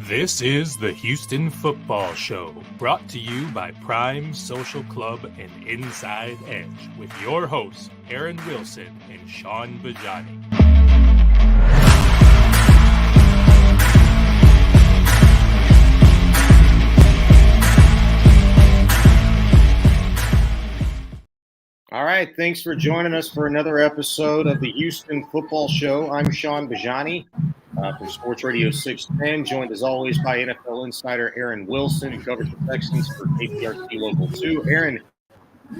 This is the Houston Football Show, brought to you by Prime Social Club and Inside Edge, with your hosts, Aaron Wilson and Sean Bajani. All right, thanks for joining us for another episode of the Houston Football Show. I'm Sean Bajani from Sports Radio 610, joined as always by NFL insider Aaron Wilson, who covers the Texans for KPRC Local 2. Aaron,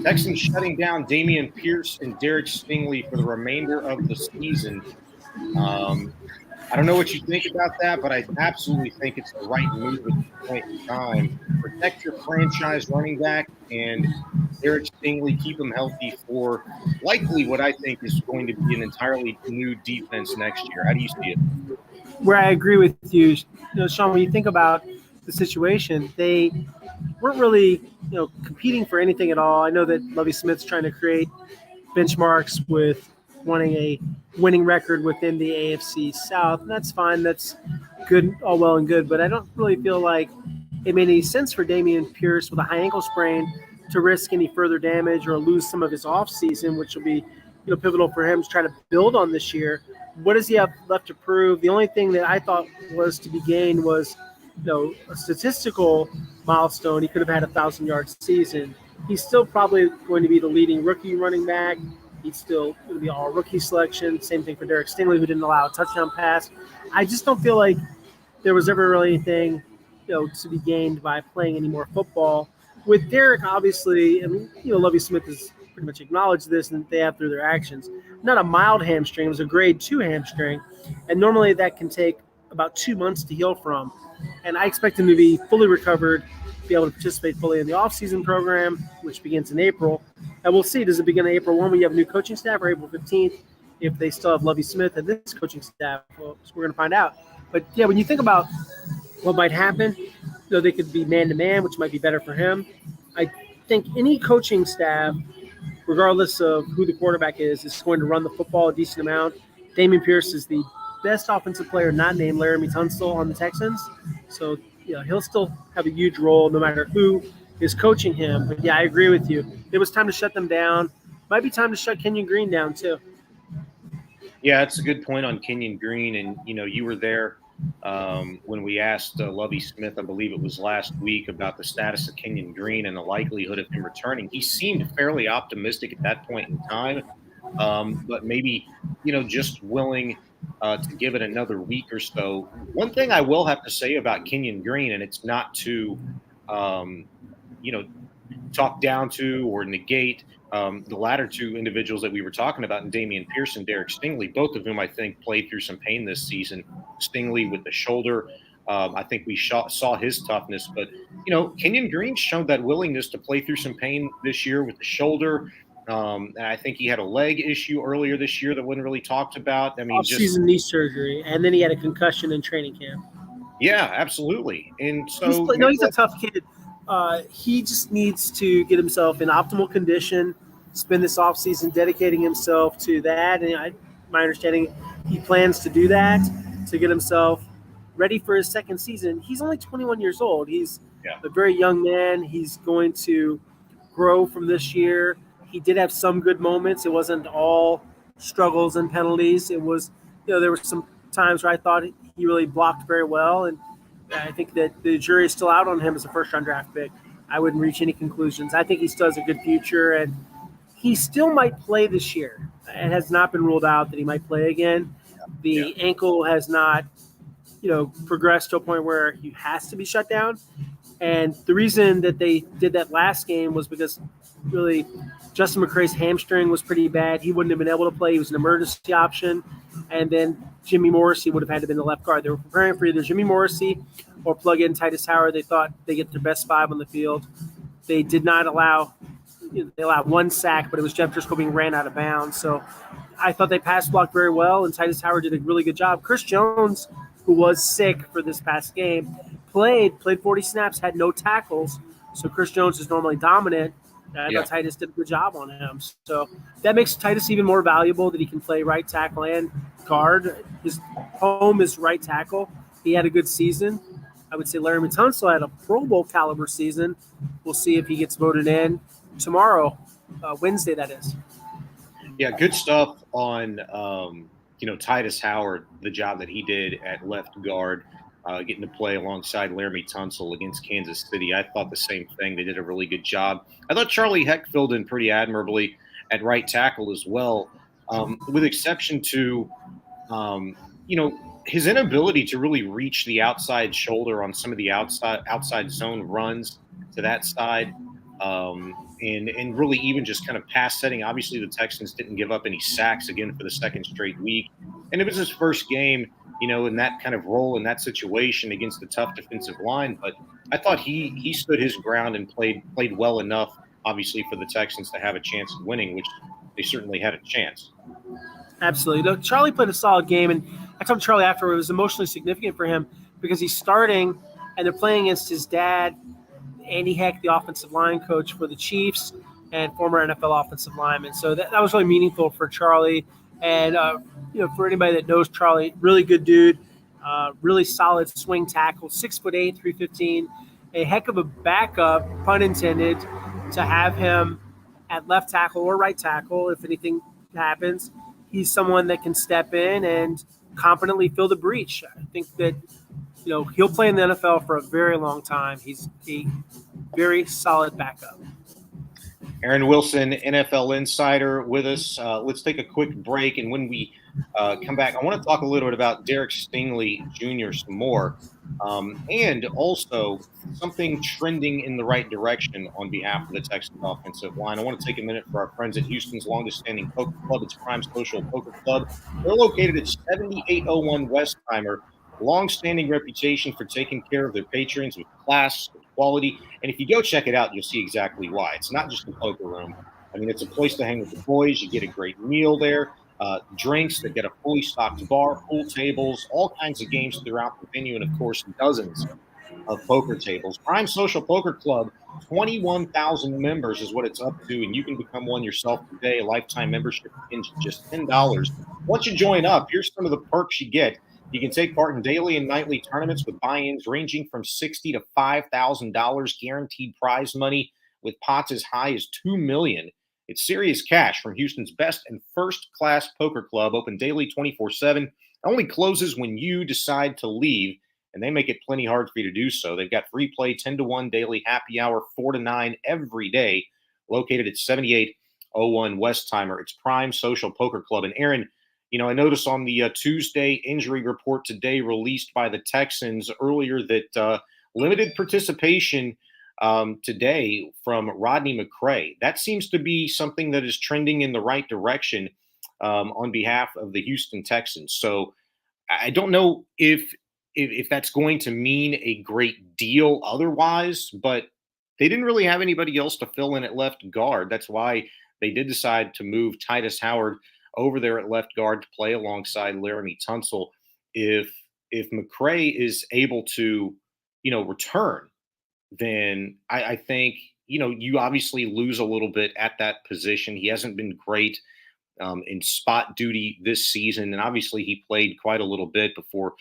Texans shutting down Dameon Pierce and Derek Stingley for the remainder of the season. I don't know what you think about that, but I absolutely think it's the right move at this point in time. Protect your franchise running back and Derek Stingley, keep him healthy for likely what I think is going to be an entirely new defense next year. How do you see it? Where I agree with you, Sean, when you think about the situation, they weren't really, competing for anything at all. I know that Lovie Smith's trying to create benchmarks with wanting a winning record within the AFC South, and that's fine. That's good, all well and good, but I don't really feel like it made any sense for Dameon Pierce with a high ankle sprain to risk any further damage or lose some of his offseason, which will be pivotal for him to try to build on this year. What does he have left to prove? The only thing that I thought was to be gained was a statistical milestone. He could have had a 1,000-yard season. He's still probably going to be the leading rookie running back. He's still going to be all rookie selection. Same thing for Derek Stingley, who didn't allow a touchdown pass. I just don't feel like there was ever really anything to be gained by playing any more football. With Derek, obviously, and Lovie Smith has pretty much acknowledged this, and they have through their actions. Not a mild hamstring; it was a grade 2 hamstring, and normally that can take about 2 months to heal from. And I expect him to be fully recovered, be able to participate fully in the off-season program, which begins in April. And we'll see, does it begin on April 1 when you have a new coaching staff, or April 15th if they still have Lovie Smith and this coaching staff? Well, so we're going to find out. But yeah, when you think about what might happen, they could be man-to-man, which might be better for him. I think any coaching staff, regardless of who the quarterback is going to run the football a decent amount. Dameon Pierce is the best offensive player not named Laramie Tunsil on the Texans. So, he'll still have a huge role no matter who is coaching him. But, yeah, I agree with you. It was time to shut them down. Might be time to shut Kenyon Green down too. Yeah, that's a good point on Kenyon Green. And, you were there when we asked Lovie Smith, I believe it was last week, about the status of Kenyon Green and the likelihood of him returning. He seemed fairly optimistic at that point in time, but maybe, just willing to give it another week or so. One thing I will have to say about Kenyon Green, and it's not to, talk down to or negate the latter two individuals that we were talking about, in Dameon Pierce and Derek Stingley, both of whom I think played through some pain this season. Stingley with the shoulder, I think we saw his toughness. But, Kenyon Green showed that willingness to play through some pain this year with the shoulder. And I think he had a leg issue earlier this year that wasn't really talked about. I mean, off-season knee surgery, and then he had a concussion in training camp. Yeah, absolutely. And so he's a tough kid. He just needs to get himself in optimal condition, spend this offseason dedicating himself to that. And my understanding, he plans to do that to get himself ready for his second season. He's only 21 years old. He's a very young man. He's going to grow from this year. He did have some good moments. It wasn't all struggles and penalties. It was, there were some times where I thought he really blocked very well. And I think that the jury is still out on him as a first-round draft pick. I wouldn't reach any conclusions. I think he still has a good future, and he still might play this year. It has not been ruled out that he might play again. The ankle has not, progressed to a point where he has to be shut down. And the reason that they did that last game was because really Justin McCray's hamstring was pretty bad. He wouldn't have been able to play. He was an emergency option. And then Jimmy Morrissey would have had to have been the left guard. They were preparing for either Jimmy Morrissey or plug in Titus Howard. They thought they get their best 5 on the field. They did not allow – they allowed 1 sack, but it was Jeff Driscoll being ran out of bounds. So I thought they pass blocked very well, and Titus Howard did a really good job. Chris Jones, who was sick for this past game, played 40 snaps, had no tackles. So Chris Jones is normally dominant. I thought Titus did a good job on him. So that makes Titus even more valuable, that he can play right tackle and guard. His home is right tackle. He had a good season. I would say Laramie Tunsil had a Pro Bowl caliber season. We'll see if he gets voted in tomorrow, Wednesday, that is. Yeah, good stuff on Titus Howard, the job that he did at left guard, getting to play alongside Laramie Tunsil against Kansas City. I thought the same thing. They did a really good job. I thought Charlie Heck filled in pretty admirably at right tackle as well, with exception to um, his inability to really reach the outside shoulder on some of the outside zone runs to that side. And really even just kind of pass setting. Obviously, the Texans didn't give up any sacks again for the second straight week, and it was his first game, in that kind of role in that situation against a tough defensive line. But I thought he stood his ground and played well enough, obviously, for the Texans to have a chance of winning, which they certainly had a chance. Absolutely. Charlie played a solid game, and I told Charlie after it was emotionally significant for him because he's starting, and they're playing against his dad, Andy Heck, the offensive line coach for the Chiefs and former NFL offensive lineman. So that was really meaningful for Charlie. And, for anybody that knows Charlie, really good dude, really solid swing tackle, 6'8", 315, a heck of a backup, pun intended, to have him at left tackle or right tackle if anything happens. He's someone that can step in and competently fill the breach. I think that he'll play in the NFL for a very long time. He's a very solid backup. Aaron Wilson, NFL insider, with us. Let's take a quick break, and when we come back, I want to talk a little bit about Derek Stingley Jr. some more, and also something trending in the right direction on behalf of the Texans offensive line. I want to take a minute for our friends at Houston's longest-standing poker club. It's Prime Social Poker Club. They're located at 7801 Westheimer. Long-standing reputation for taking care of their patrons with class, with quality, and if you go check it out, you'll see exactly why. It's not just a poker room. I mean, it's a place to hang with the boys. You get a great meal there, drinks. They get a fully stocked bar, pool tables, all kinds of games throughout the venue, and of course, dozens of poker tables. Prime Social Poker Club, 21,000 members is what it's up to, and you can become one yourself today. A lifetime membership begins at just $10. Once you join up, here's some of the perks you get. You can take part in daily and nightly tournaments with buy-ins ranging from $60,000 to $5,000 guaranteed prize money with pots as high as $2 million. It's serious cash from Houston's best and first-class poker club, open daily 24/7. Only closes when you decide to leave, and they make it plenty hard for you to do so. They've got free play 10 to 1 daily happy hour 4 to 9 every day, located at 7801 Westheimer. It's Prime Social Poker Club. And Aaron, I noticed on the Tuesday injury report today released by the Texans earlier that limited participation today from Rodney McCray. That seems to be something that is trending in the right direction on behalf of the Houston Texans. So I don't know if that's going to mean a great deal otherwise, but they didn't really have anybody else to fill in at left guard. That's why they did decide to move Titus Howard over there at left guard to play alongside Laramie Tunsil. If McCray is able to, return, then I think, you obviously lose a little bit at that position. He hasn't been great in spot duty this season, and obviously he played quite a little bit before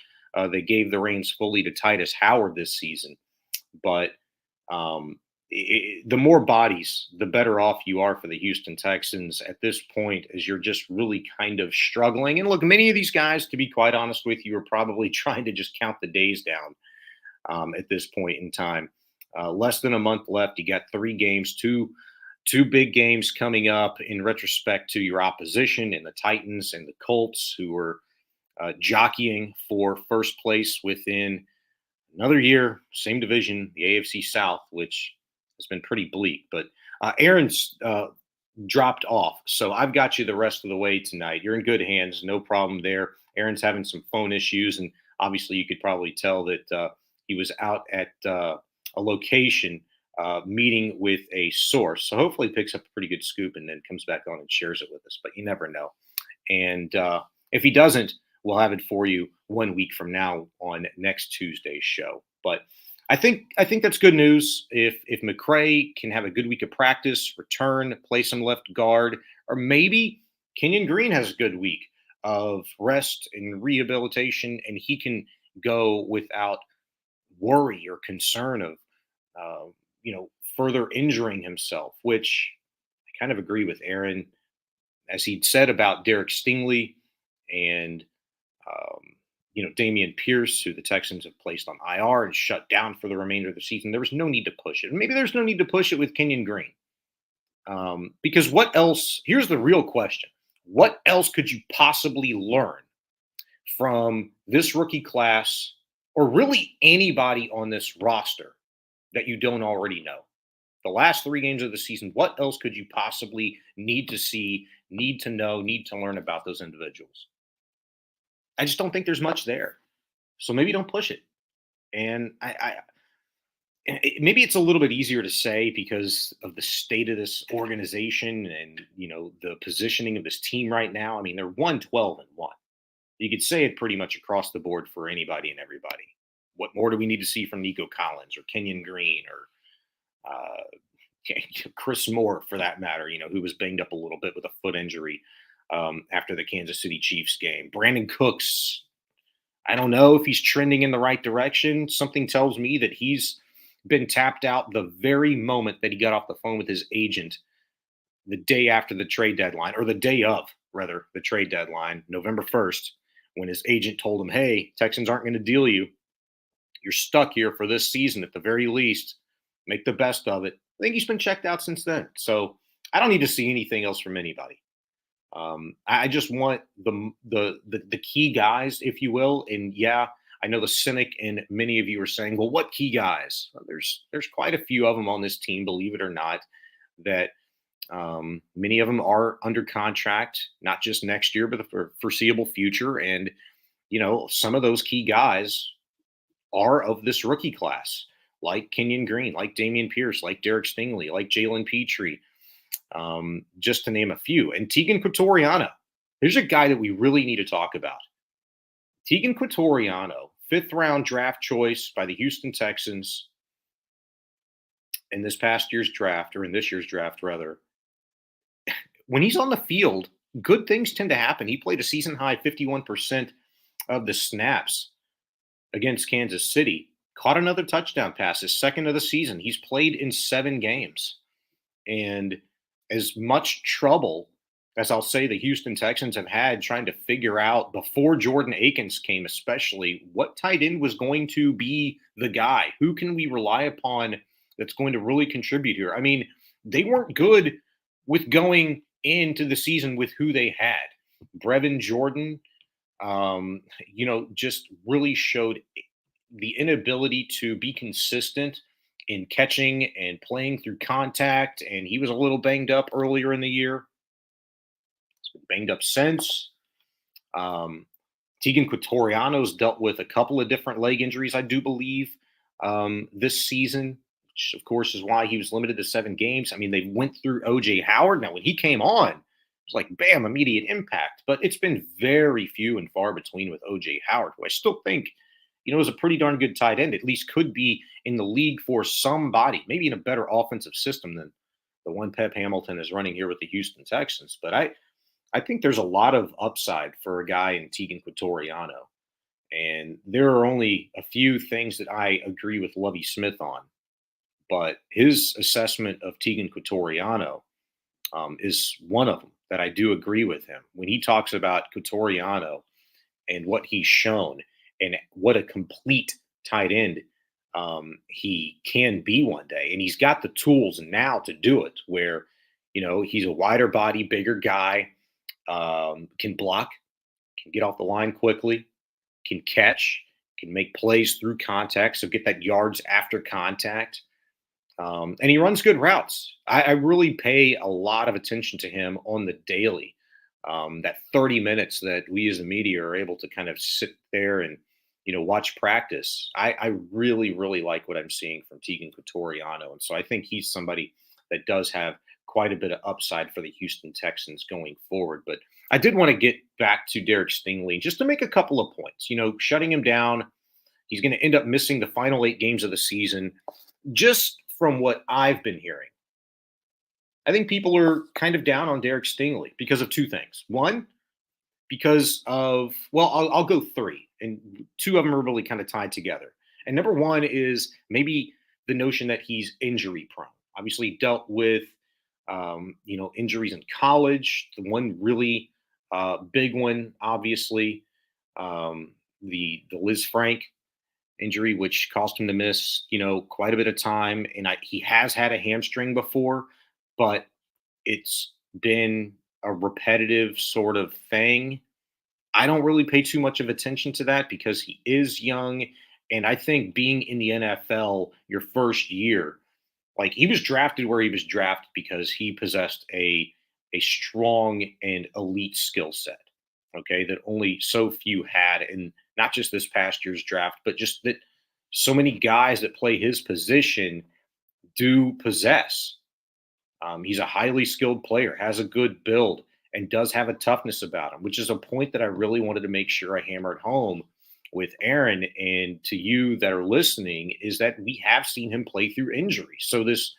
they gave the reins fully to Titus Howard this season. But the more bodies, the better off you are for the Houston Texans at this point, as you're just really kind of struggling. And look, many of these guys, to be quite honest with you, are probably trying to just count the days down at this point in time. Less than a month left. You got 3 games, two big games coming up in retrospect to your opposition in the Titans and the Colts, who are jockeying for first place within another year, same division, the AFC South, which has been pretty bleak. But Aaron's dropped off, so I've got you the rest of the way tonight. You're in good hands, no problem there. Aaron's having some phone issues, and obviously you could probably tell that he was out at a location meeting with a source. So hopefully he picks up a pretty good scoop and then comes back on and shares it with us, but you never know. And if he doesn't, we'll have it for you 1 week from now on next Tuesday's show. But I think that's good news. If McCray can have a good week of practice, return, play some left guard, or maybe Kenyon Green has a good week of rest and rehabilitation, and he can go without worry or concern of, further injuring himself, which I kind of agree with Aaron, as he'd said about Derek Stingley and, um, Damian Pierce, who the Texans have placed on IR and shut down for the remainder of the season. There was no need to push it. Maybe there's no need to push it with Kenyon Green. Because what else? Here's the real question. What else could you possibly learn from this rookie class, or really anybody on this roster, that you don't already know? The last 3 games of the season, what else could you possibly need to see, need to know, need to learn about those individuals? I just don't think there's much there. So maybe don't push it. And maybe it's a little bit easier to say because of the state of this organization and, the positioning of this team right now. I mean, they're 1-12-1. You could say it pretty much across the board for anybody and everybody. What more do we need to see from Nico Collins or Kenyon Green or Chris Moore, for that matter, who was banged up a little bit with a foot injury after the Kansas City Chiefs game? Brandon Cooks, I don't know if he's trending in the right direction. Something tells me that he's been tapped out the very moment that he got off the phone with his agent the day after the trade deadline, or the day of, rather, the trade deadline, November 1st, when his agent told him, hey, Texans aren't going to deal you. You're stuck here for this season at the very least. Make the best of it. I think he's been checked out since then. So I don't need to see anything else from anybody. I just want the key guys, if you will. And yeah, I know the cynic and many of you are saying, well, what key guys? Well, there's quite a few of them on this team, believe it or not, that many of them are under contract, not just next year, but the foreseeable future. And, some of those key guys are of this rookie class, like Kenyon Green, like Damian Pierce, like Derek Stingley, like Jalen Petrie, just to name a few. And Tegan Quatoriano, here's a guy that we really need to talk about. Tegan Quatoriano, 5th-round draft choice by the Houston Texans in this year's draft, rather. When he's on the field, good things tend to happen. He played a season-high 51% of the snaps against Kansas City. Caught another touchdown pass, his second of the season. He's played in 7 games. And as much trouble as I'll say the Houston Texans have had trying to figure out, before Jordan Akins came especially, what tight end was going to be the guy. Who can we rely upon that's going to really contribute here? I mean, they weren't good with going into the season with who they had. Brevin Jordan, just really showed the inability to be consistent in catching and playing through contact. And he was a little banged up earlier in the year. He's been banged up since. Tegan Quatoriano's dealt with a couple of different leg injuries, I do believe, this season, which of course is why he was limited to 7 games. I mean, they went through O.J. Howard. Now, when he came on, it was like, bam, immediate impact. But it's been very few and far between with O.J. Howard, who I still think, is a pretty darn good tight end, at least could be in the league for somebody, maybe in a better offensive system than the one Pep Hamilton is running here with the Houston Texans. But I think there's a lot of upside for a guy in Tegan Quatoriano. And there are only a few things that I agree with Lovie Smith on. But his assessment of Tegan Quatoriano is one of them that I do agree with him. When he talks about Quatoriano and what he's shown and what a complete tight end he can be one day. And he's got the tools now to do it, where, he's a wider body, bigger guy, can block, can get off the line quickly, can catch, can make plays through contact, so get that yards after contact. And he runs good routes. I really pay a lot of attention to him on the daily. That 30 minutes that we as the media are able to kind of sit there and, watch practice. I really, really like what I'm seeing from Tegan Quatoriano. And so I think he's somebody that does have quite a bit of upside for the Houston Texans going forward. But I did want to get back to Derek Stingley just to make a couple of points. Shutting him down, he's going to end up missing the final 8 games of the season. Just from what I've been hearing, I think people are kind of down on Derek Stingley because of 2 things. One, because of, well, I'll go 3, and 2 of them are really kind of tied together. And number one is maybe the notion that he's injury prone. Obviously, dealt with injuries in college. The one really big one, obviously, the Liz Frank injury, which caused him to miss, quite a bit of time. And he has had a hamstring before, but it's been a repetitive sort of thing. I don't really pay too much of attention to that because he is young. And I think being in the NFL your first year, like he was drafted where he was drafted because he possessed a strong and elite skill set. Okay, that only so few had, and not just this past year's draft, but just that so many guys that play his position do possess. He's a highly skilled player, has a good build, and does have a toughness about him, which is a point that I really wanted to make sure I hammered home with Aaron and to you that are listening, is that we have seen him play through injury. So this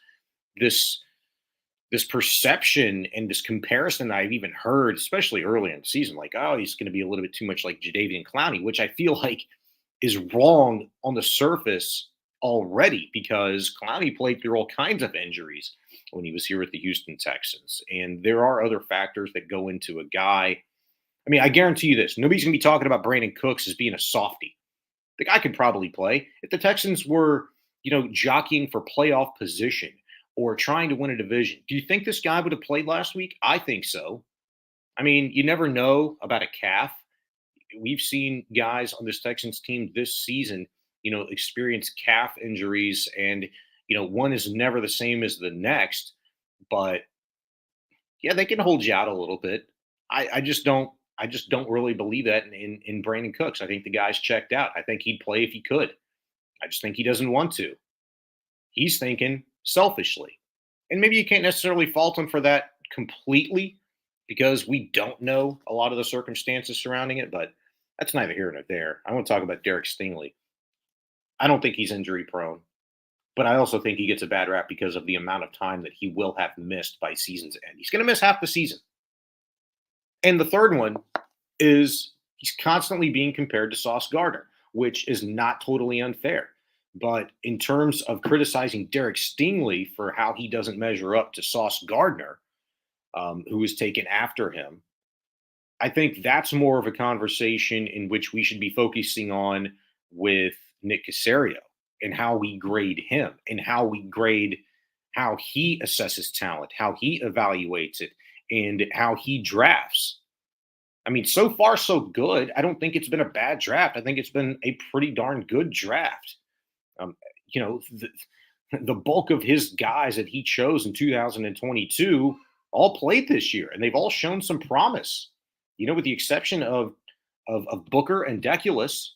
this perception and this comparison that I've even heard, especially early in the season, like, oh, he's going to be a little bit too much like Jadeveon Clowney, which I feel like is wrong on the surface already because Clowney played through all kinds of injuries when he was here with the Houston Texans. And there are other factors that go into a guy. I mean, I guarantee you this. Nobody's going to be talking about Brandon Cooks as being a softie. The guy could probably play. If the Texans were, jockeying for playoff position or trying to win a division, do you think this guy would have played last week? I think so. I mean, you never know about a calf. We've seen guys on this Texans team this season, experience calf injuries, and one is never the same as the next. But yeah, they can hold you out a little bit. I just don't really believe that in Brandon Cooks. I think the guy's checked out. I think he'd play if he could. I just think he doesn't want to. He's thinking selfishly. And maybe you can't necessarily fault him for that completely because we don't know a lot of the circumstances surrounding it, but that's neither here nor there. I want to talk about Derek Stingley. I don't think he's injury prone, but I also think he gets a bad rap because of the amount of time that he will have missed by season's end. He's going to miss half the season. And the third one is he's constantly being compared to Sauce Gardner, which is not totally unfair. But in terms of criticizing Derek Stingley for how he doesn't measure up to Sauce Gardner, who was taken after him, I think that's more of a conversation in which we should be focusing on with Nick Caserio and how we grade him and how we grade how he assesses talent, how he evaluates it, and how he drafts. I mean, so far, so good. I don't think it's been a bad draft. I think it's been a pretty darn good draft. The bulk of his guys that he chose in 2022 all played this year, and they've all shown some promise. With the exception of Booker and Deculus,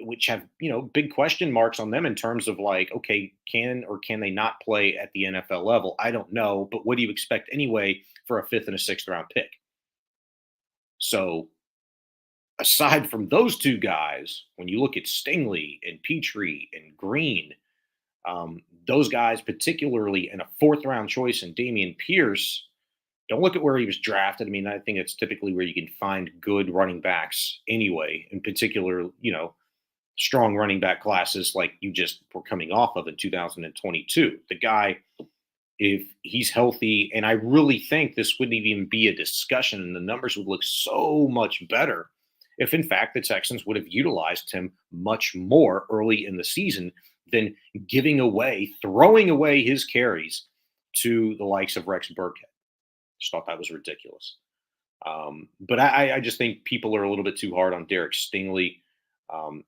which have big question marks on them in terms of like, okay, can or can they not play at the NFL level? I don't know, but what do you expect anyway for a 5th and a 6th round pick? So aside from those two guys, when you look at Stingley and Petrie and Green, those guys, particularly in a 4th round choice in Dameon Pierce, don't look at where he was drafted. I mean, I think it's typically where you can find good running backs anyway, in particular, strong running back classes like you just were coming off of in 2022. The guy, if he's healthy, and I really think this wouldn't even be a discussion and the numbers would look so much better if, in fact, the Texans would have utilized him much more early in the season than throwing away his carries to the likes of Rex Burkhead. Just thought that was ridiculous. But I just think people are a little bit too hard on Derek Stingley.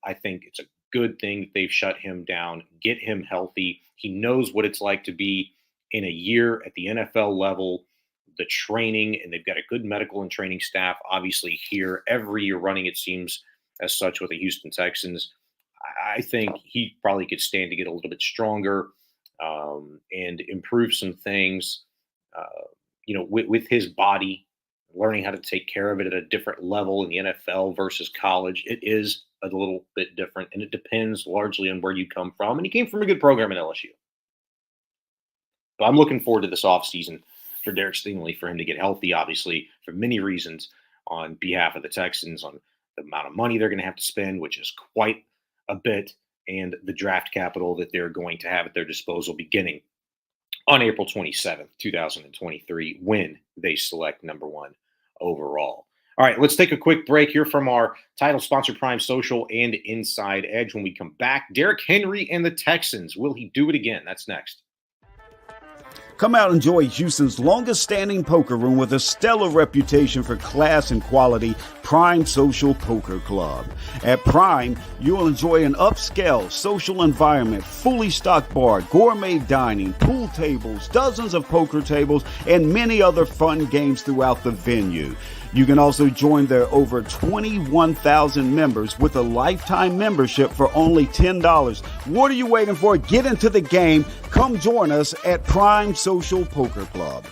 I think it's a good thing that they've shut him down, get him healthy. He knows what it's like to be in a year at the NFL level, the training, and they've got a good medical and training staff, obviously, here every year running, it seems, as such with the Houston Texans. I think he probably could stand to get a little bit stronger and improve some things, with his body, learning how to take care of it at a different level in the NFL versus college. It is a little bit different, and it depends largely on where you come from. And he came from a good program at LSU. But I'm looking forward to this offseason for Derek Stingley, for him to get healthy, obviously, for many reasons on behalf of the Texans, on the amount of money they're going to have to spend, which is quite a bit and the draft capital that they're going to have at their disposal beginning on April 27th, 2023, when they select number 1 overall. All right, let's take a quick break here from our title sponsor, Prime Social and Inside Edge. When we come back, Derrick Henry and the Texans. Will he do it again? That's next. Come out and enjoy Houston's longest-standing poker room with a stellar reputation for class and quality, Prime Social Poker Club. At Prime, you'll enjoy an upscale social environment, fully stocked bar, gourmet dining, pool tables, dozens of poker tables, and many other fun games throughout the venue. You can also join their over 21,000 members with a lifetime membership for only $10. What are you waiting for? Get into the game. Come join us at Prime Social Poker Club.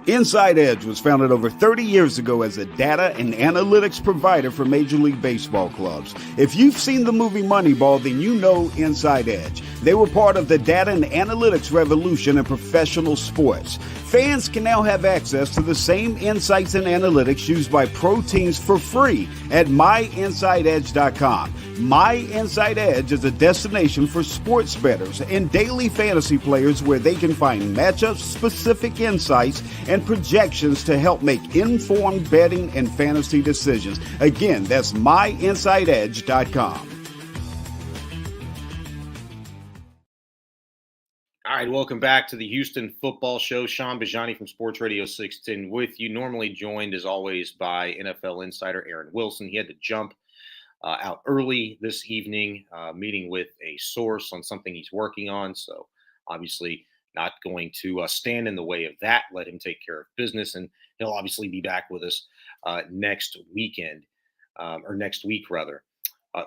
Inside Edge was founded over 30 years ago as a data and analytics provider for Major League Baseball clubs. If you've seen the movie Moneyball, then you know Inside Edge. They were part of the data and analytics revolution in professional sports. Fans can now have access to the same insights and analytics used by pro teams for free at myinsideedge.com. My Inside Edge is a destination for sports bettors and daily fantasy players where they can find matchup-specific insights and projections to help make informed betting and fantasy decisions. Again, that's myinsideedge.com. All right, welcome back to the Houston Football Show. Sean Bajani from Sports Radio 610 with you, normally joined as always by NFL insider Aaron Wilson. He had to jump out early this evening, meeting with a source on something he's working on. So obviously not going to stand in the way of that. Let him take care of business, and he'll obviously be back with us next weekend, or next week rather.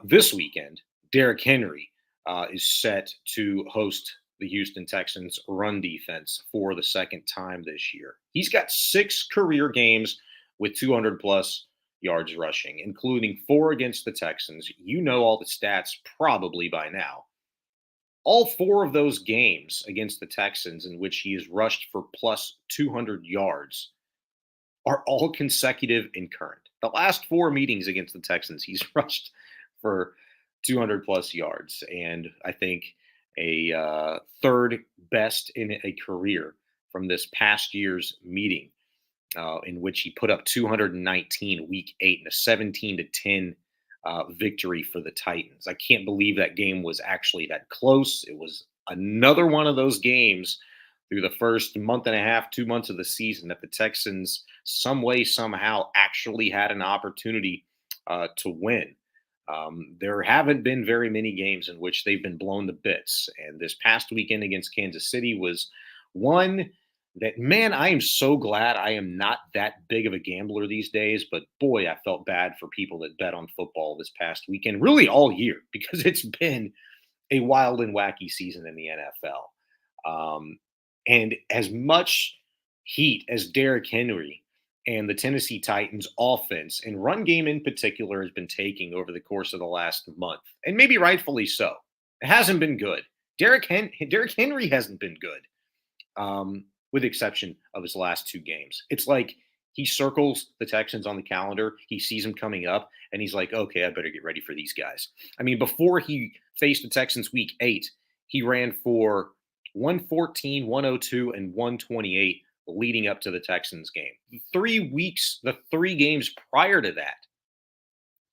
This weekend, Derrick Henry is set to host the Houston Texans run defense for the second time this year. He's got 6 career games with 200 plus yards rushing, including 4 against the Texans. You know all the stats probably by now. All 4 of those games against the Texans in which he has rushed for plus 200 yards are all consecutive and current. The last 4 meetings against the Texans, he's rushed for 200 plus yards. And I think a third best in a career from this past year's meeting, in which he put up 219 week 8 and a 17-10 victory for the Titans. I can't believe that game was actually that close. It was another one of those games through the first month and a half, 2 months of the season that the Texans some way, somehow actually had an opportunity to win. There haven't been very many games in which they've been blown to bits. And this past weekend against Kansas City was one that, man, I am so glad I am not that big of a gambler these days. But boy, I felt bad for people that bet on football this past weekend, really all year, because it's been a wild and wacky season in the NFL. And as much heat as Derrick Henry and the Tennessee Titans offense and run game in particular has been taking over the course of the last month, and maybe rightfully so, it hasn't been good. Derrick Henry hasn't been good, with the exception of his last 2 games. It's like he circles the Texans on the calendar, he sees them coming up, and he's like, okay, I better get ready for these guys. I mean, before he faced the Texans week 8, he ran for 114, 102, and 128 leading up to the Texans game. The 3 games prior to that,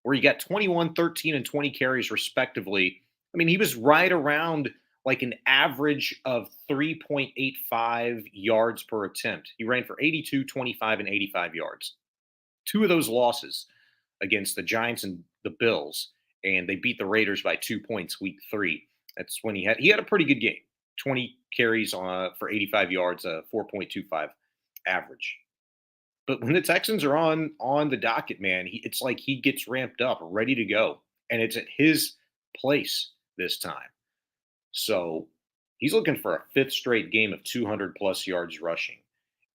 where he got 21, 13, and 20 carries respectively. I mean, he was right around like an average of 3.85 yards per attempt. He ran for 82, 25, and 85 yards. 2 of those losses against the Giants and the Bills, and they beat the Raiders by 2 points week 3. That's when he had a pretty good game. 20 carries for 85 yards, 4.25 average. But when the Texans are on the docket, man, it's like he gets ramped up, ready to go. And it's at his place this time. So he's looking for a 5th straight game of 200-plus yards rushing.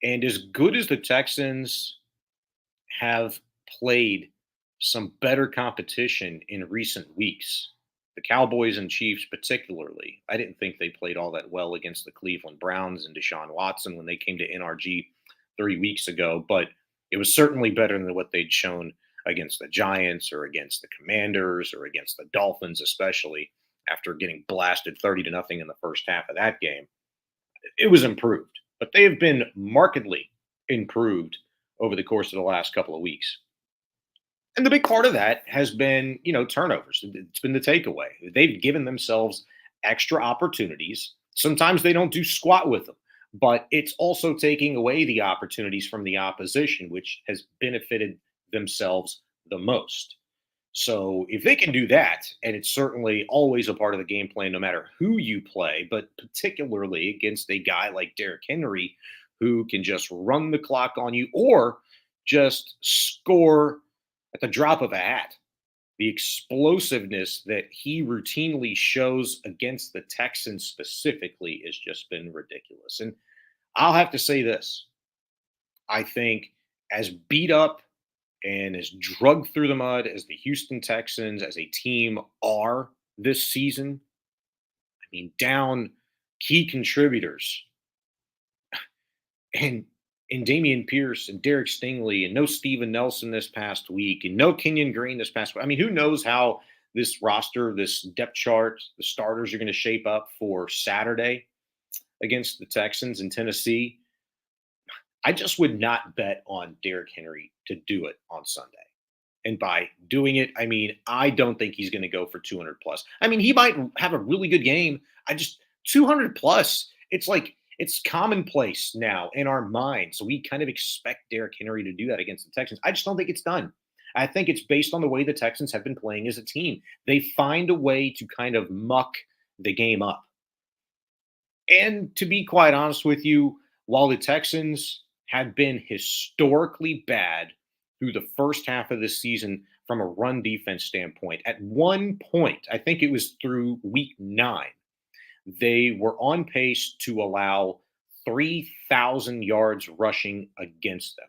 And as good as the Texans have played some better competition in recent weeks, The Cowboys and Chiefs, particularly, I didn't think they played all that well against the Cleveland Browns and Deshaun Watson when they came to NRG 3 weeks ago, but it was certainly better than what they'd shown against the Giants or against the Commanders or against the Dolphins, especially after getting blasted 30-0 in the first half of that game. It was improved, but they have been markedly improved over the course of the last couple of weeks. And the big part of that has been, turnovers. It's been the takeaway. They've given themselves extra opportunities. Sometimes they don't do squat with them, but it's also taking away the opportunities from the opposition, which has benefited themselves the most. So if they can do that, and it's certainly always a part of the game plan, no matter who you play, but particularly against a guy like Derrick Henry, who can just run the clock on you or just score at the drop of a hat. The explosiveness that he routinely shows against the Texans specifically has just been ridiculous. And I'll have to say this. I think as beat up and as drugged through the mud as the Houston Texans as a team are this season, I mean, down key contributors and Dameon Pierce and Derek Stingley and no Steven Nelson this past week and no Kenyon Green this past week. I mean, who knows how this roster, this depth chart, the starters are going to shape up for Saturday against the Texans in Tennessee. I just would not bet on Derrick Henry to do it on Sunday. And by doing it, I mean, I don't think he's going to go for 200 plus. I mean, he might have a really good game. 200 plus, it's commonplace now in our mind. So we kind of expect Derrick Henry to do that against the Texans. I just don't think it's done. I think it's based on the way the Texans have been playing as a team. They find a way to kind of muck the game up. And to be quite honest with you, while the Texans have been historically bad through the first half of the season from a run defense standpoint, at one point, I think it was through week 9, they were on pace to allow 3,000 yards rushing against them.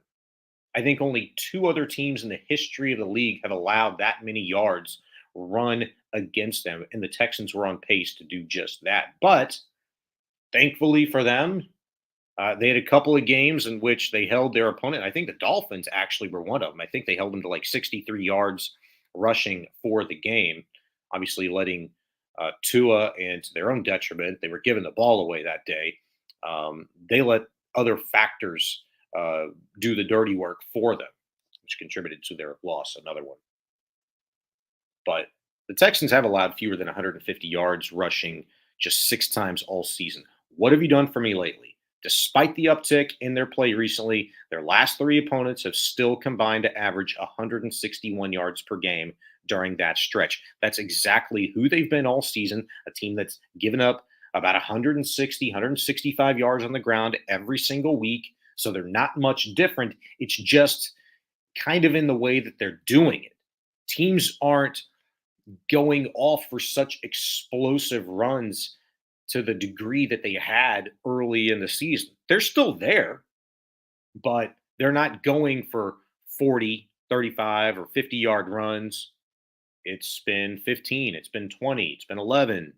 I think only 2 other teams in the history of the league have allowed that many yards run against them, and the Texans were on pace to do just that. But thankfully for them, they had a couple of games in which they held their opponent. I think the Dolphins actually were one of them. I think they held them to like 63 yards rushing for the game, obviously letting Tua, and to their own detriment, they were giving the ball away that day. They let other factors do the dirty work for them, which contributed to their loss, another one. But the Texans have allowed fewer than 150 yards rushing just 6 times all season. What have you done for me lately? Despite the uptick in their play recently, their last 3 opponents have still combined to average 161 yards per game during that stretch. That's exactly who they've been all season, a team that's given up about 160, 165 yards on the ground every single week. So they're not much different. It's just kind of in the way that they're doing it. Teams aren't going off for such explosive runs to the degree that they had early in the season. They're still there, but they're not going for 40, 35, or 50-yard runs. It's been 15, it's been 20, it's been 11,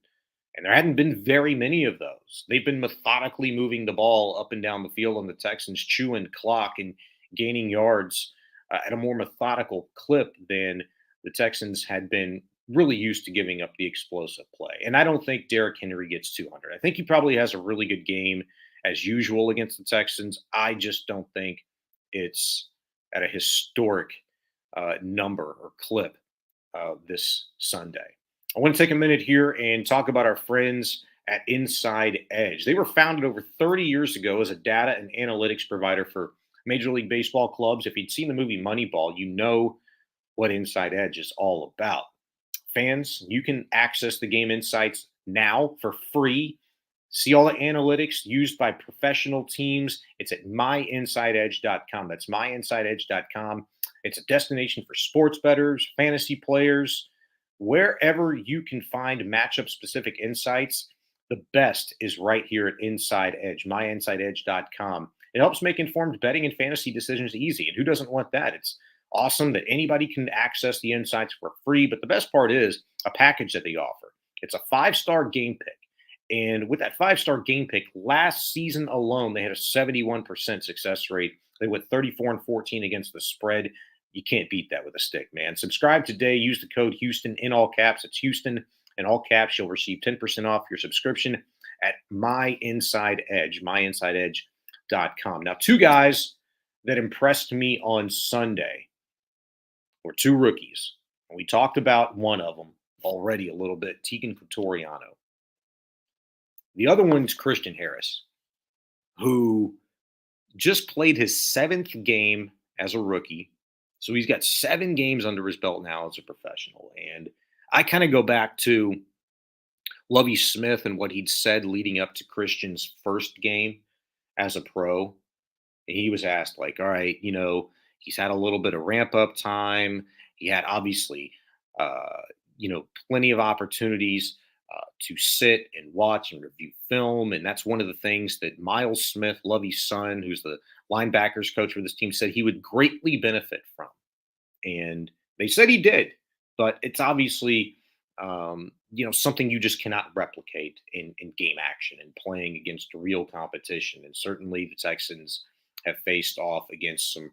and there hadn't been very many of those. They've been methodically moving the ball up and down the field on the Texans, chewing clock and gaining yards at a more methodical clip than the Texans had been really used to giving up the explosive play. And I don't think Derrick Henry gets 200. I think he probably has a really good game as usual against the Texans. I just don't think it's at a historic number or clip this Sunday. I want to take a minute here and talk about our friends at Inside Edge. They were founded over 30 years ago as a data and analytics provider for Major League Baseball clubs. If you'd seen the movie Moneyball, you know what Inside Edge is all about. Fans, you can access the game insights now for free. See all the analytics used by professional teams. It's at myinsideedge.com. That's myinsideedge.com. It's a destination for sports bettors, fantasy players, wherever you can find matchup-specific insights. The best is right here at Inside Edge, myinsideedge.com. It helps make informed betting and fantasy decisions easy. And who doesn't want that? It's awesome that anybody can access the insights for free. But the best part is a package that they offer. It's a 5-star game pick. And with that 5-star game pick, last season alone, they had a 71% success rate. They went 34-14 against the spread. You can't beat that with a stick, man. Subscribe today. Use the code Houston in all caps. It's Houston in all caps. You'll receive 10% off your subscription at My Inside Edge, myinsideedge.com. Now, two guys that impressed me on Sunday were two rookies. And we talked about one of them already a little bit, Tegan Cotoriano. The other one's Christian Harris, who just played his 7th game as a rookie. So he's got 7 games under his belt now as a professional. And I kind of go back to Lovie Smith and what he'd said leading up to Christian's first game as a pro. And he was asked, like, all right, he's had a little bit of ramp up time. He had obviously, plenty of opportunities to sit and watch and review film. And that's one of the things that Miles Smith, Lovie's son, who's the linebackers coach for this team, said he would greatly benefit from. And they said he did, but it's obviously, something you just cannot replicate in game action and playing against real competition. And certainly the Texans have faced off against some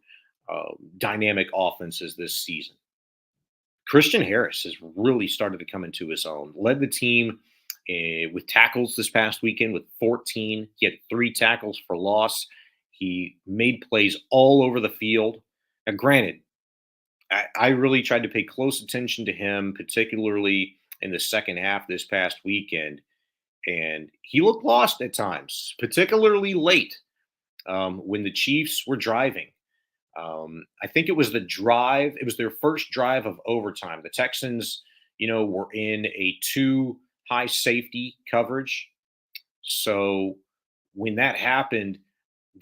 dynamic offenses this season. Christian Harris has really started to come into his own. Led the team with tackles this past weekend with 14. He had 3 tackles for loss. He made plays all over the field. Now, granted, I really tried to pay close attention to him, particularly in the second half this past weekend. And he looked lost at times, particularly late when the Chiefs were driving. I think it was the drive. It was their first drive of overtime. The Texans, were in a 2 high safety coverage. So when that happened,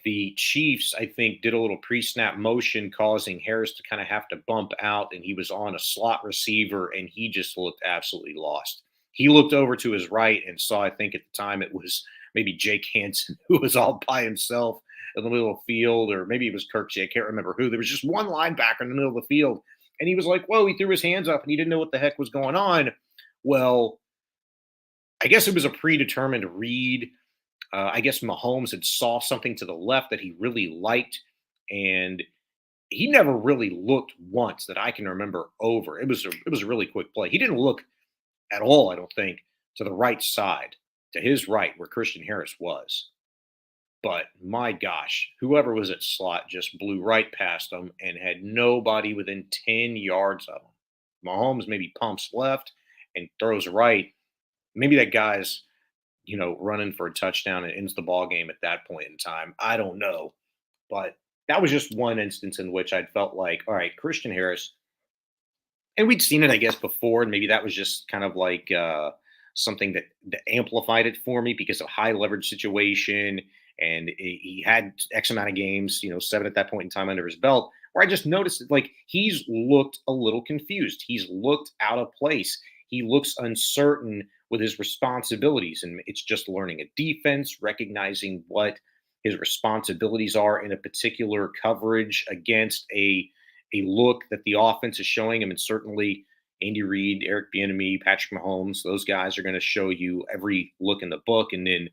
the Chiefs, I think, did a little pre-snap motion, causing Harris to kind of have to bump out, and he was on a slot receiver, and he just looked absolutely lost. He looked over to his right and saw, I think at the time it was maybe Jake Hansen, who was all by himself in the middle of the field, or maybe it was Kirksey. I can't remember who. There was just one linebacker in the middle of the field, and he was like, whoa, he threw his hands up, and he didn't know what the heck was going on. Well, I guess it was a predetermined read. I guess Mahomes had saw something to the left that he really liked, and he never really looked once that I can remember over. It was a really quick play. He didn't look at all, I don't think, to the right side, to his right, where Christian Harris was. But my gosh, whoever was at slot just blew right past him and had nobody within 10 yards of him. Mahomes maybe pumps left and throws right. Maybe that guy's, running for a touchdown and ends the ball game at that point in time. I don't know. But that was just one instance in which I'd felt like, all right, Christian Harris, and we'd seen it, I guess, before, and maybe that was just kind of like something that amplified it for me because of high leverage situation. And he had X amount of games, 7 at that point in time under his belt, where I just noticed that, like, he's looked a little confused. He's looked out of place. He looks uncertain with his responsibilities. And it's just learning a defense, recognizing what his responsibilities are in a particular coverage against a look that the offense is showing him. And certainly Andy Reid, Eric Bieniemy, Patrick Mahomes, those guys are going to show you every look in the book and then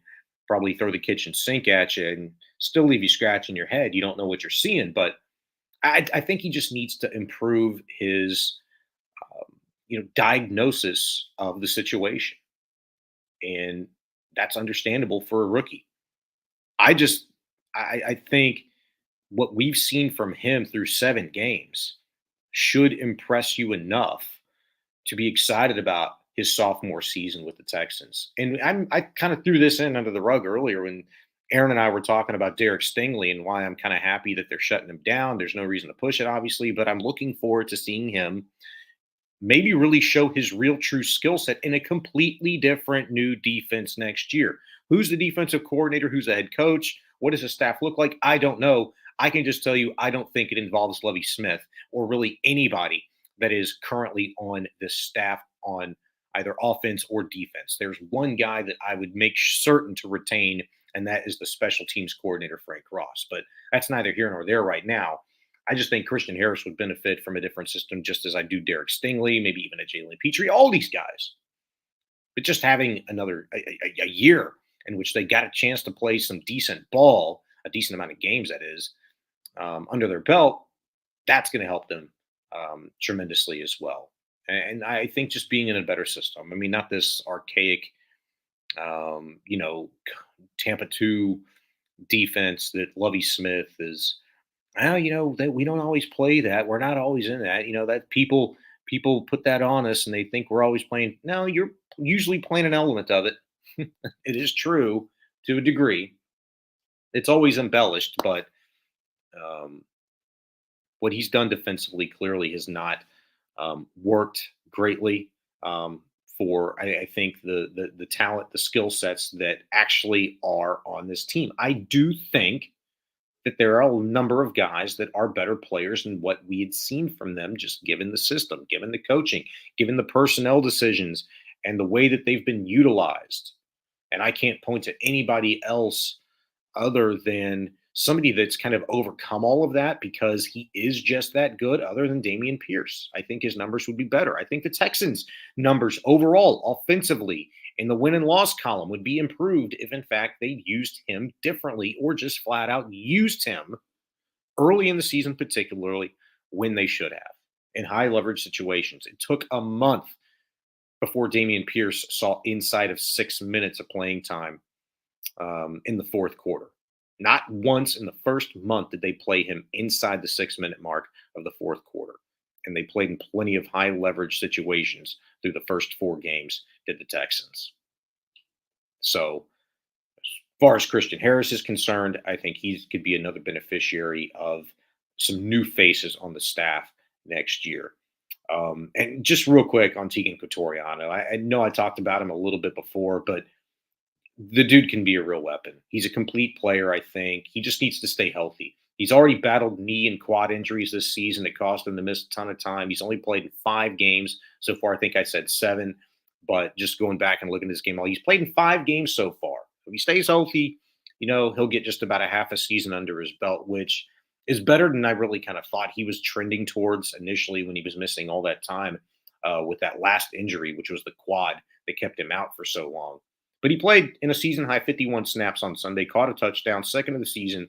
probably throw the kitchen sink at you and still leave you scratching your head. You don't know what you're seeing, but I think he just needs to improve his, diagnosis of the situation. And that's understandable for a rookie. I think what we've seen from him through 7 games should impress you enough to be excited about his sophomore season with the Texans. And I kind of threw this in under the rug earlier when Aaron and I were talking about Derek Stingley and why I'm kind of happy that they're shutting him down. There's no reason to push it, obviously, but I'm looking forward to seeing him maybe really show his real true skill set in a completely different new defense next year. Who's the defensive coordinator? Who's the head coach? What does the staff look like? I don't know. I can just tell you, I don't think it involves Lovie Smith or really anybody that is currently on the staff on either offense or defense. There's one guy that I would make certain to retain, and that is the special teams coordinator, Frank Ross. But that's neither here nor there right now. I just think Christian Harris would benefit from a different system, just as I do Derek Stingley, maybe even a Jalen Petrie, all these guys. But just having another a year in which they got a chance to play some decent ball, a decent amount of games, that is, under their belt, that's going to help them tremendously as well. And I think just being in a better system. I mean, not this archaic, Tampa 2 defense that Lovie Smith is. That we don't always play that. We're not always in that. That people put that on us and they think we're always playing. No, you're usually playing an element of it. It is true to a degree. It's always embellished, but what he's done defensively clearly has not worked greatly for I think the talent, the skill sets that actually are on this team. I do think that there are a number of guys that are better players than what we had seen from them, just given the system, given the coaching, given the personnel decisions, and the way that they've been utilized. And I can't point to anybody else other than somebody that's kind of overcome all of that because he is just that good, other than Dameon Pierce. I think his numbers would be better. I think the Texans' numbers overall, offensively, in the win and loss column would be improved if, in fact, they used him differently or just flat out used him early in the season, particularly when they should have in high leverage situations. It took a month before Dameon Pierce saw inside of 6 minutes of playing time in the fourth quarter. Not once in the first month did they play him inside the 6-minute mark of the fourth quarter. And they played in plenty of high leverage situations through the first 4 games, did the Texans. So as far as Christian Harris is concerned, I think he could be another beneficiary of some new faces on the staff next year. And just real quick on Tegan Cotoriano, I know I talked about him a little bit before, but the dude can be a real weapon. He's a complete player, I think. He just needs to stay healthy. He's already battled knee and quad injuries this season. It cost him to miss a ton of time. He's only played in 5 games so far. I think I said 7, but just going back and looking at this game, he's played in 5 games so far. If he stays healthy, he'll get just about a half a season under his belt, which is better than I really kind of thought he was trending towards initially when he was missing all that time with that last injury, which was the quad that kept him out for so long. But he played in a season-high 51 snaps on Sunday, caught a touchdown, second of the season.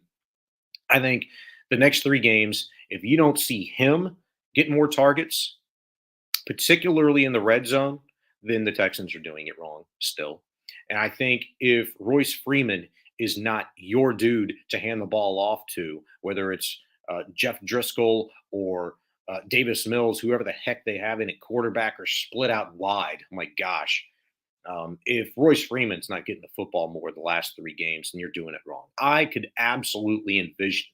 I think the next 3 games, if you don't see him get more targets, particularly in the red zone, then the Texans are doing it wrong still. And I think if Royce Freeman is not your dude to hand the ball off to, whether it's Jeff Driscoll or Davis Mills, whoever the heck they have in at quarterback, or split out wide, oh my gosh. If Royce Freeman's not getting the football more the last 3 games, then you're doing it wrong. I could absolutely envision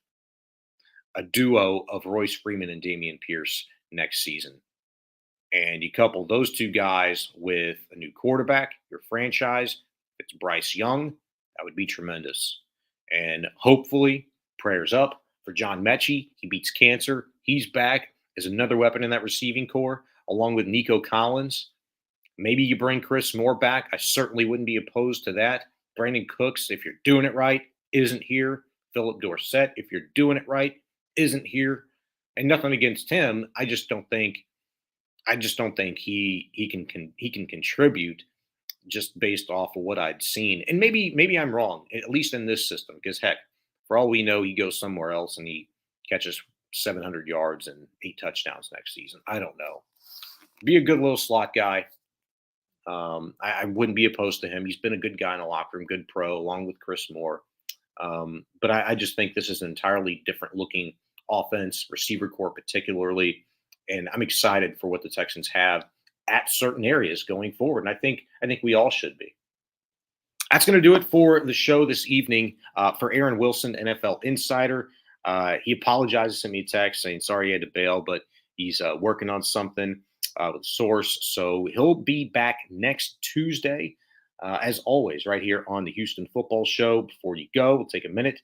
a duo of Royce Freeman and Dameon Pierce next season. And you couple those 2 guys with a new quarterback, your franchise, if it's Bryce Young, that would be tremendous. And hopefully, prayers up for John Mechie. He beats cancer. He's back as another weapon in that receiving core, along with Nico Collins. Maybe you bring Chris Moore back. I certainly wouldn't be opposed to that. Brandon Cooks, if you're doing it right, isn't here. Philip Dorsett, if you're doing it right, isn't here. And nothing against him. I just don't think he can contribute just based off of what I'd seen. And maybe I'm wrong, at least in this system, because heck, for all we know, he goes somewhere else and he catches 700 yards and 8 touchdowns next season. I don't know. Be a good little slot guy. I wouldn't be opposed to him. He's been a good guy in the locker room, good pro, along with Chris Moore. But I just think this is an entirely different looking offense, receiver core particularly. And I'm excited for what the Texans have at certain areas going forward. And I think we all should be. That's going to do it for the show this evening. For Aaron Wilson, NFL Insider, he apologizes, sent me a text saying sorry he had to bail, but he's working on something with Source. So he'll be back next Tuesday, as always, right here on the Houston Football Show. Before you go, we'll take a minute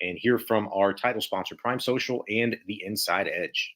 and hear from our title sponsor, Prime Social and the Inside Edge.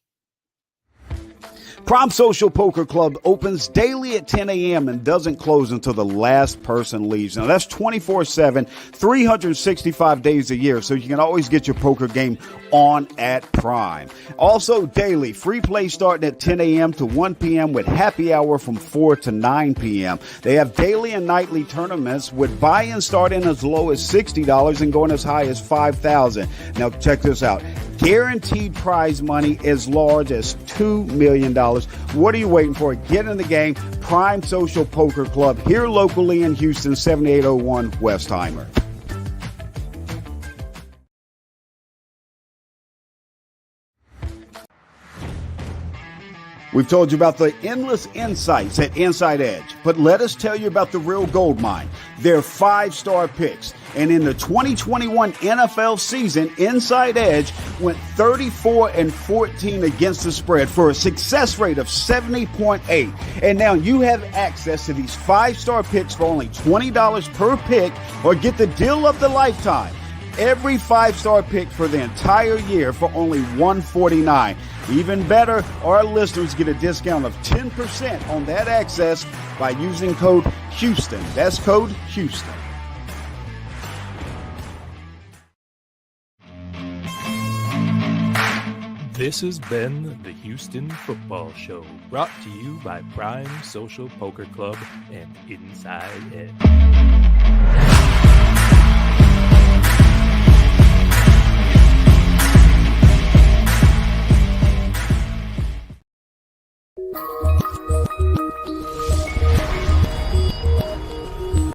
Prime Social Poker Club opens daily at 10 a.m. and doesn't close until the last person leaves. Now, that's 24/7, 365 days a year, so you can always get your poker game on at Prime. Also, daily free play starting at 10 a.m. to 1 p.m. with happy hour from 4 to 9 p.m. They have daily and nightly tournaments with buy-in starting as low as $60 and going as high as $5,000. Now, check this out. Guaranteed prize money as large as $2 million. What are you waiting for? Get in the game. Prime Social Poker Club here locally in Houston, 7801 Westheimer. We've told you about the endless insights at Inside Edge, but let us tell you about the real gold mine. They're 5-star picks. And in the 2021 NFL season, Inside Edge went 34-14 against the spread for a success rate of 70.8. And now you have access to these 5-star picks for only $20 per pick, or get the deal of the lifetime. Every 5-star pick for the entire year for only $149. Even better, our listeners get a discount of 10% on that access by using code Houston. That's code Houston. This has been the Houston Football Show, brought to you by Prime Social Poker Club and Inside Edge.